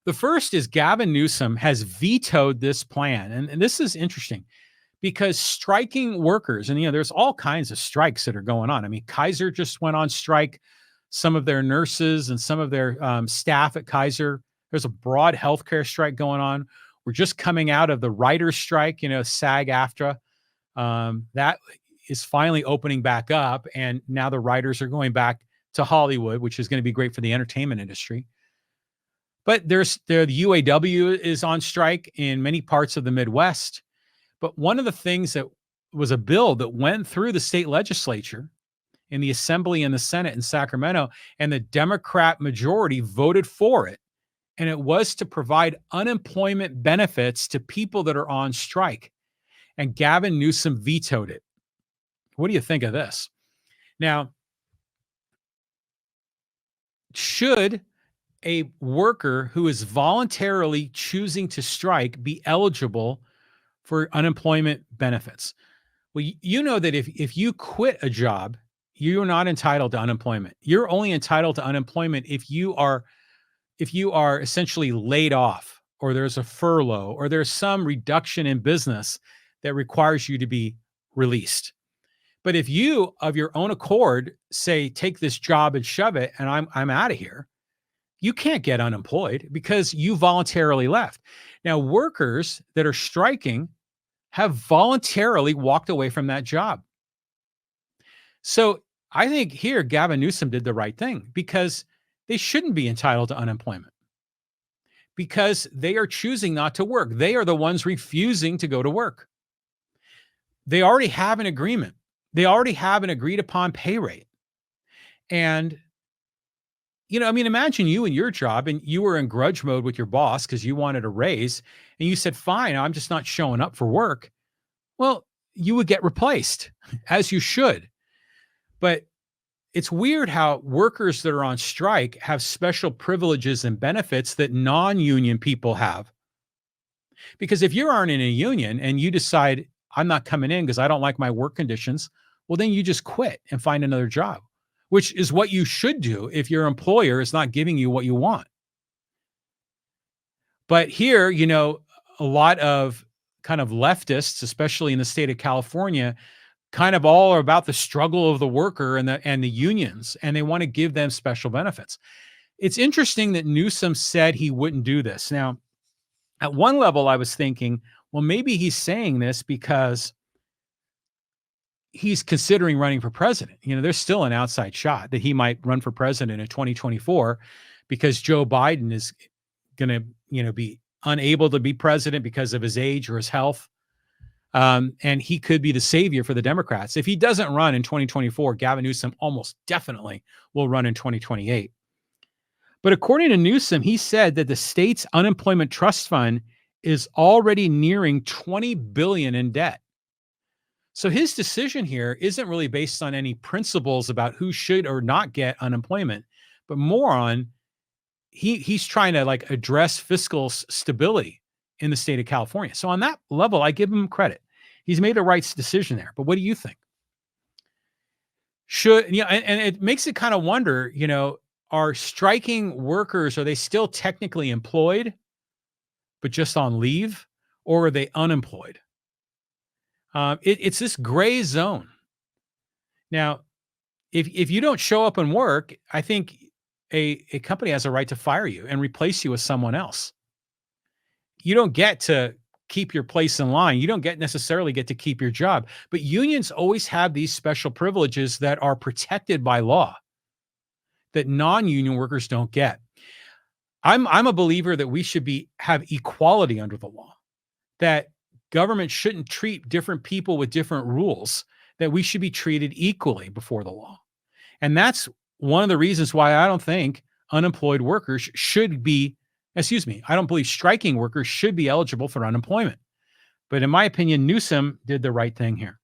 The first is Gavin Newsom has vetoed this plan. And this is interesting because striking workers, and there's all kinds of strikes that are going on. I mean, Kaiser just went on strike. Some of their nurses and some of their staff at Kaiser. There's a broad healthcare strike going on. We're just coming out of the writers' strike, sag-aftra. That is finally opening back up, and now the writers are going back to Hollywood, which is going to be great for the entertainment industry. But the UAW is on strike in many parts of the Midwest. But one of the things that was a bill that went through the state legislature in the Assembly and the Senate in Sacramento, and the Democrat majority voted for it. And it was to provide unemployment benefits to people that are on strike. And Gavin Newsom vetoed it. What do you think of this? Now, should a worker who is voluntarily choosing to strike be eligible for unemployment benefits? Well, you know that if you quit a job, you're not entitled to unemployment. You're only entitled to unemployment if you are essentially laid off, or there's a furlough, or there's some reduction in business that requires you to be released. But if you, of your own accord, say, take this job and shove it, and I'm out of here, you can't get unemployed because you voluntarily left. Now, workers that are striking have voluntarily walked away from that job. So I think here Gavin Newsom did the right thing, because they shouldn't be entitled to unemployment because they are choosing not to work. They are the ones refusing to go to work. They already have an agreement. They already have an agreed upon pay rate. And, imagine you in your job and you were in grudge mode with your boss because you wanted a raise and you said, fine, I'm just not showing up for work. Well, you would get replaced, as you should. But it's weird how workers that are on strike have special privileges and benefits that non-union people have. Because if you aren't in a union and you decide, I'm not coming in because I don't like my work conditions, well, then you just quit and find another job, which is what you should do if your employer is not giving you what you want. But here, a lot of kind of leftists, especially in the state of California, kind of all are about the struggle of the worker and the unions, and they want to give them special benefits. It's interesting that Newsom said he wouldn't do this. Now, at one level, I was thinking, well, maybe he's saying this because he's considering running for president. There's still an outside shot that he might run for president in 2024 because Joe Biden is going to, be unable to be president because of his age or his health. And he could be the savior for the Democrats. If he doesn't run in 2024, Gavin Newsom almost definitely will run in 2028. But according to Newsom, he said that the state's unemployment trust fund is already nearing $20 billion in debt. So his decision here isn't really based on any principles about who should or not get unemployment, but more on he's trying to address fiscal stability in the state of California. So on that level, I give him credit. He's made the right decision there. But what do you think? And it makes it kind of wonder, are striking workers, are they still technically employed, but just on leave, or are they unemployed? It's this gray zone. Now, if you don't show up and work, I think a company has a right to fire you and replace you with someone else. You don't get to keep your place in line. You don't necessarily get to keep your job. But unions always have these special privileges that are protected by law that non-union workers don't get. I'm a believer that we should have equality under the law, that government shouldn't treat different people with different rules, that we should be treated equally before the law. And that's one of the reasons why I don't think unemployed workers I don't believe striking workers should be eligible for unemployment. But in my opinion, Newsom did the right thing here.